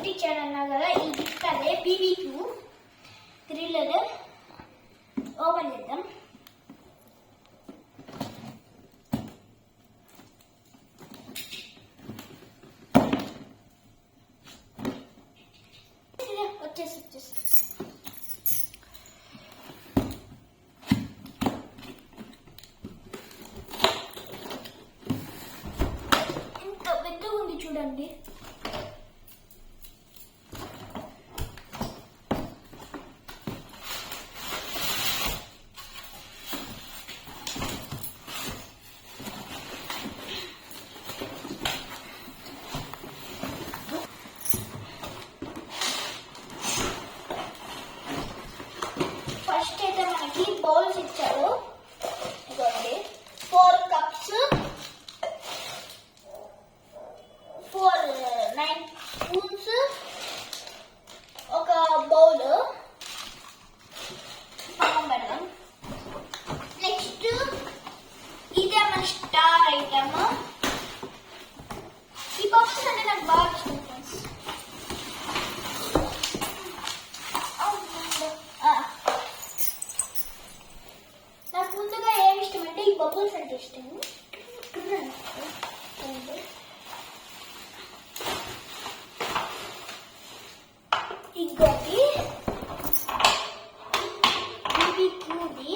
Gift ఇచ్చాడన్నా కదా, ఈ gift అదే BBQ గ్రిల్లర్. ఓపెన్ చేద్దాం. వచ్చేసి ఎంత పెద్దగా ఉంది చూడండి. ఫస్ట్ అయితే మనకి బౌల్స్ ఇచ్చారు. ఇదిగోండి 4 కప్స్, 9 స్పూన్స్, ఒక బౌల్ పక్కన పెడదాం. నెక్స్ట్ ఇదే మన స్టార్ ఐటమ్. ఈ బాక్స్ అంటే నాకు బాగా ఇష్టం ఫ్రెండ్స్. నాకు ముందుగా ఏమి ఇష్టం అంటే ఈ బబుల్స్ అంటే ఇష్టం. ఇంకోటి BBQది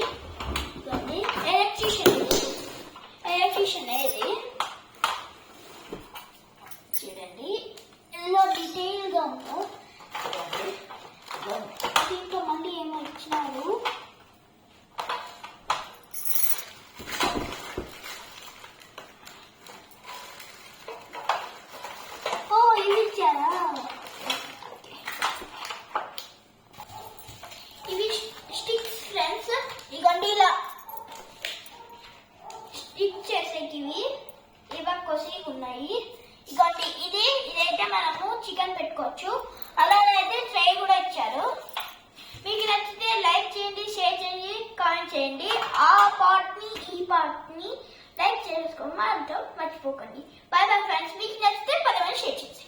ఎలక్ట్రీషియన్ ఏది చూడండి, ఎల్లో డీటెయిల్ గా ఉందో. దీంట్లో మళ్ళీ ఏమో ఇచ్చినారు. ఇవి ఇచ్చారా? ఇవి స్టిక్స్ ఫ్రెండ్స్. ఇగోండి ఇలా స్టిక్ చేసేకి ఇవన్నీ ఉన్నాయి. ఇగోండి ఇదైతే మనము చికెన్ పెట్టుకోవచ్చు. అలాగైతే ట్రై కూడా ఇచ్చారు. మీకు నచ్చితే లైక్ చేయండి, షేర్ చేయండి, కామెంట్ చేయండి. ఆ పార్ట్ ని ఈ పార్ట్ ని లైక్ చేసుకోవడం మాత్రం మర్చిపోకండి. By bye friends. మీకు నచ్చితే 10 మంది షేర్ చేసి